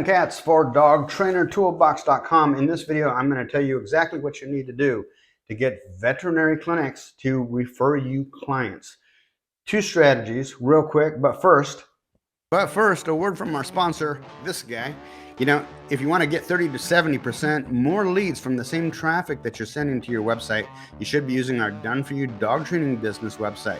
Katz for DogTrainerToolbox.com. In this video, I'm going to tell you exactly what you need to do to get veterinary clinics to refer you clients. Two strategies, real quick, but first, a word from our sponsor, this guy. You know, if you want to get 30 to 70% more leads from the same traffic that you're sending to your website, you should be using our Done For You dog training business website.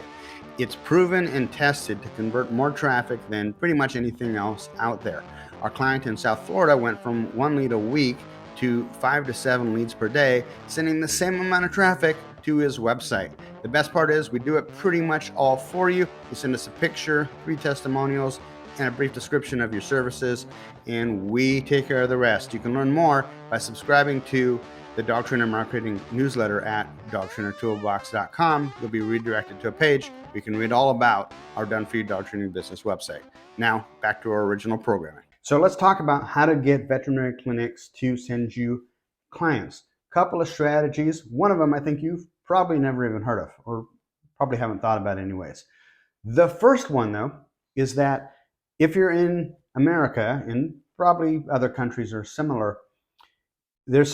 It's proven and tested to convert more traffic than pretty much anything else out there. Our client in South Florida went from 1 lead a week to 5 to 7 leads per day, sending the same amount of traffic to his website. The best part is we do it pretty much all for you. You send us a picture, 3 testimonials, and a brief description of your services, and we take care of the rest. You can learn more by subscribing to the Dog Trainer Marketing newsletter at DogTrainerToolbox.com. You'll be redirected to a page where you can read all about our Done For You dog training business website. Now, back to our original programming. So let's talk about how to get veterinary clinics to send you clients. Couple of strategies. One of them I think you've probably never even heard of, or probably haven't thought about anyways. The first one, though, is that if you're in America, and probably other countries are similar,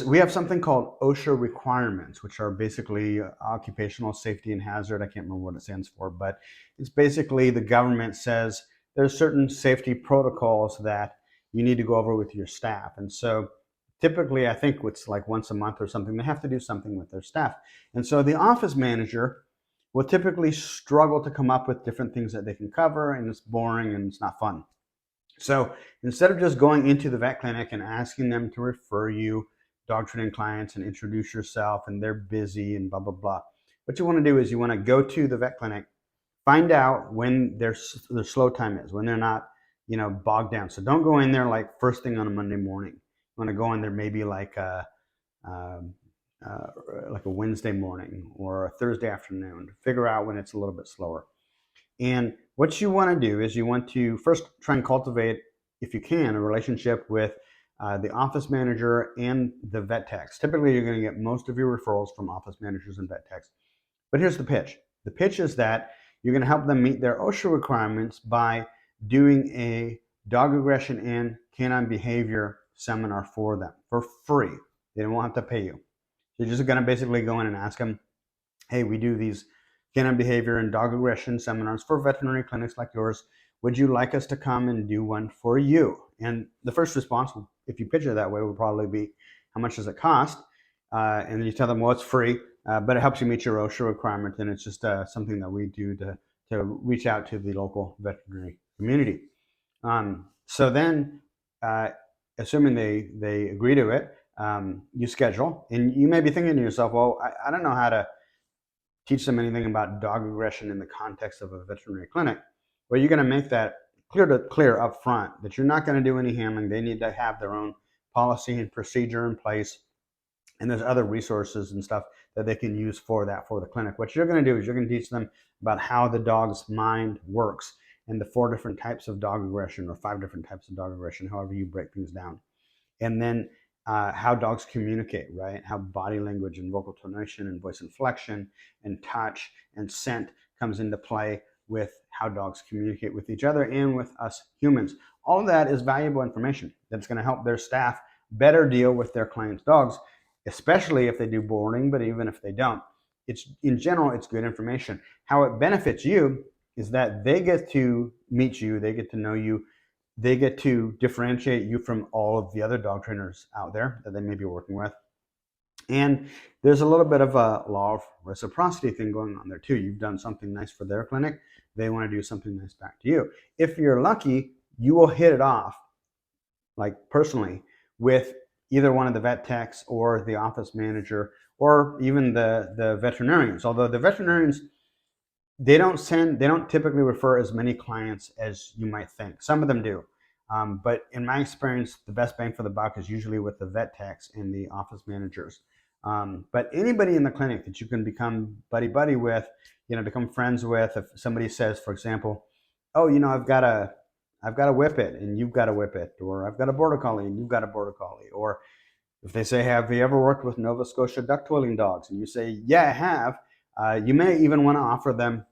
we have something called OSHA requirements, which are basically occupational safety and hazard. I can't remember what it stands for, but it's basically the government says there's certain safety protocols that you need to go over with your staff. And so typically, I think it's like once a month or something, they have to do something with their staff. And so the office manager will typically struggle to come up with different things that they can cover, and it's boring and it's not fun. So instead of just going into the vet clinic and asking them to refer you dog training clients and introduce yourself and they're busy and blah, blah, blah, what you want to do is you want to go to the vet clinic, find out when their slow time is, when they're not, bogged down. So don't go in there like first thing on a Monday morning. You want to go in there maybe like a Wednesday morning or a Thursday afternoon to figure out when it's a little bit slower. And what you want to do is you want to first try and cultivate, if you can, a relationship with the office manager and the vet techs. Typically, you're going to get most of your referrals from office managers and vet techs. But here's the pitch. The pitch is that you're going to help them meet their OSHA requirements by doing a dog aggression and canine behavior seminar for them for free. They won't have to pay you. You're just going to basically go in and ask them, hey, we do these canine behavior and dog aggression seminars for veterinary clinics like yours. Would you like us to come and do one for you? And the first response, if you pitch it that way, will probably be, how much does it cost? And then you tell them, well, it's free, but it helps you meet your OSHA requirement, and it's just something that we do to reach out to the local veterinary community. So then, assuming they agree to it, you schedule, and you may be thinking to yourself, well, I don't know how to teach them anything about dog aggression in the context of a veterinary clinic. Well, you're going to make that clear up front that you're not going to do any handling. They need to have their own policy and procedure in place, and there's other resources and stuff that they can use for the clinic. What you're going to do is you're going to teach them about how the dog's mind works and the 4 different types of dog aggression, or 5 different types of dog aggression, however you break things down. And then how dogs communicate, right? How body language and vocal tonation and voice inflection and touch and scent comes into play with how dogs communicate with each other and with us humans. All of that is valuable information that's going to help their staff better deal with their clients' dogs, especially if they do boarding, but even if they don't. In general, it's good information. How it benefits you is that they get to meet you, they get to know you, they get to differentiate you from all of the other dog trainers out there that they may be working with. And there's a little bit of a law of reciprocity thing going on there too. You've done something nice for their clinic, they want to do something nice back to you. If you're lucky, you will hit it off, like personally, with either one of the vet techs or the office manager or even the veterinarians. Although the veterinarians, they don't typically refer as many clients as you might think. Some of them do. But in my experience, the best bang for the buck is usually with the vet techs and the office managers. But anybody in the clinic that you can become buddy with, become friends with. If somebody says, for example, oh, I've got a whippet and you've got a whippet, or I've got a border collie and you've got a border collie, or if they say, have you ever worked with Nova Scotia duck-twirling dogs? And you say, yeah, I have. You may even want to offer them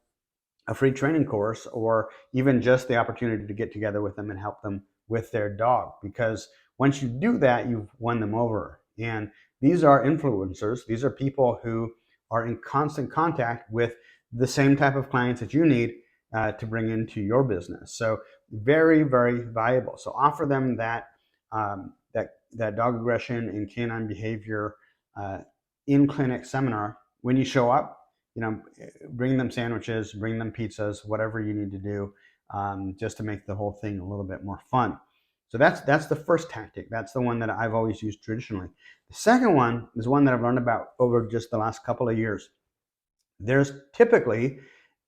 a free training course, or even just the opportunity to get together with them and help them with their dog, because once you do that, you've won them over. And these are influencers. These are people who are in constant contact with the same type of clients that you need to bring into your business. So very, very valuable. So offer them that that dog aggression and canine behavior in clinic seminar when you show up. Bring them sandwiches, bring them pizzas, whatever you need to do, just to make the whole thing a little bit more fun. So that's the first tactic. That's the one that I've always used traditionally. The second one is one that I've learned about over just the last couple of years. There's typically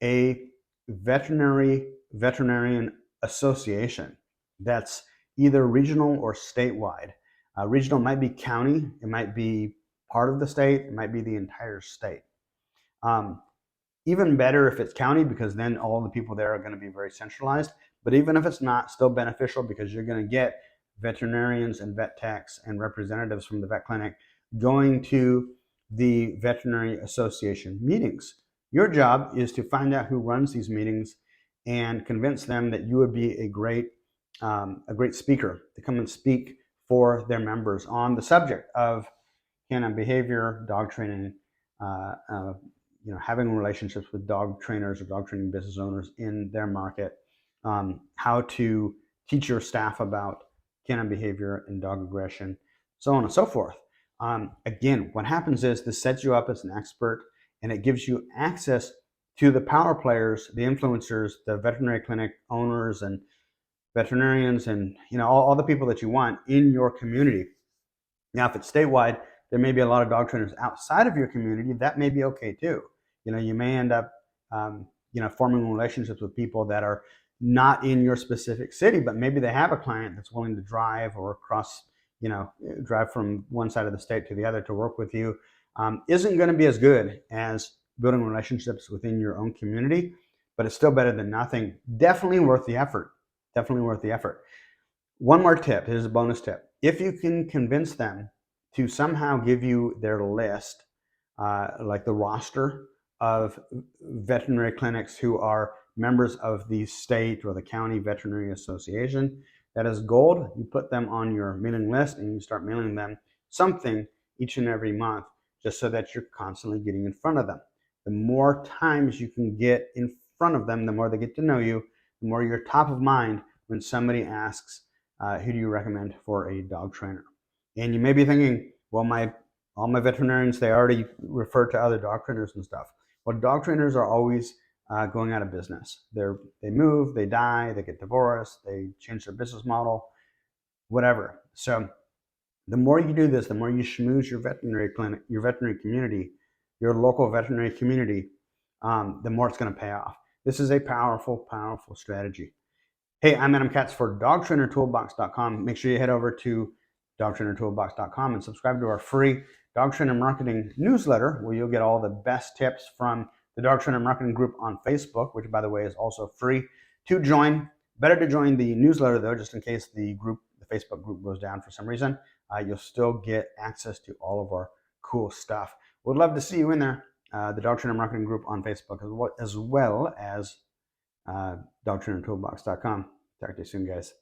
a veterinarian association that's either regional or statewide. Regional might be county, it might be part of the state, it might be the entire state. Even better if it's county, because then all the people there are going to be very centralized. But even if it's not, still beneficial, because you're going to get veterinarians and vet techs and representatives from the vet clinic going to the veterinary association meetings. Your job is to find out who runs these meetings and convince them that you would be a great speaker to come and speak for their members on the subject of canine behavior, dog training, having relationships with dog trainers or dog training business owners in their market, how to teach your staff about canine behavior and dog aggression, so on and so forth. Again, what happens is this sets you up as an expert, and it gives you access to the power players, the influencers, the veterinary clinic owners and veterinarians, and all the people that you want in your community. Now, if it's statewide, there may be a lot of dog trainers outside of your community. That may be okay too. You may end up forming relationships with people that are not in your specific city, but maybe they have a client that's willing to drive or drive from one side of the state to the other to work with you. Isn't going to be as good as building relationships within your own community, but it's still better than nothing. Definitely worth the effort. Definitely worth the effort. One more tip. Here's a bonus tip. If you can convince them to somehow give you their list, like the roster of veterinary clinics who are members of the state or the county veterinary association, that is gold. You put them on your mailing list and you start mailing them something each and every month, just so that you're constantly getting in front of them. The more times you can get in front of them, the more they get to know you, the more you're top of mind when somebody asks, who do you recommend for a dog trainer? And you may be thinking, well, all my veterinarians, they already refer to other dog trainers and stuff. Well, dog trainers are always going out of business. They move, they die, they get divorced, they change their business model, whatever. So the more you do this, the more you schmooze your veterinary clinic, your veterinary community, your local veterinary community, the more it's going to pay off. This is a powerful, powerful strategy. Hey, I'm Adam Katz for DogTrainerToolbox.com. Make sure you head over to DogTrainerToolbox.com and subscribe to our free Dog Trainer Marketing newsletter, where you'll get all the best tips from the Dog Trainer Marketing group on Facebook, which, by the way, is also free to join. Better to join the newsletter, though, just in case the Facebook group goes down for some reason. You'll still get access to all of our cool stuff. We'd love to see you in there, the Dog Trainer Marketing group on Facebook, as well as DogTrainerToolbox.com. Talk to you soon, guys.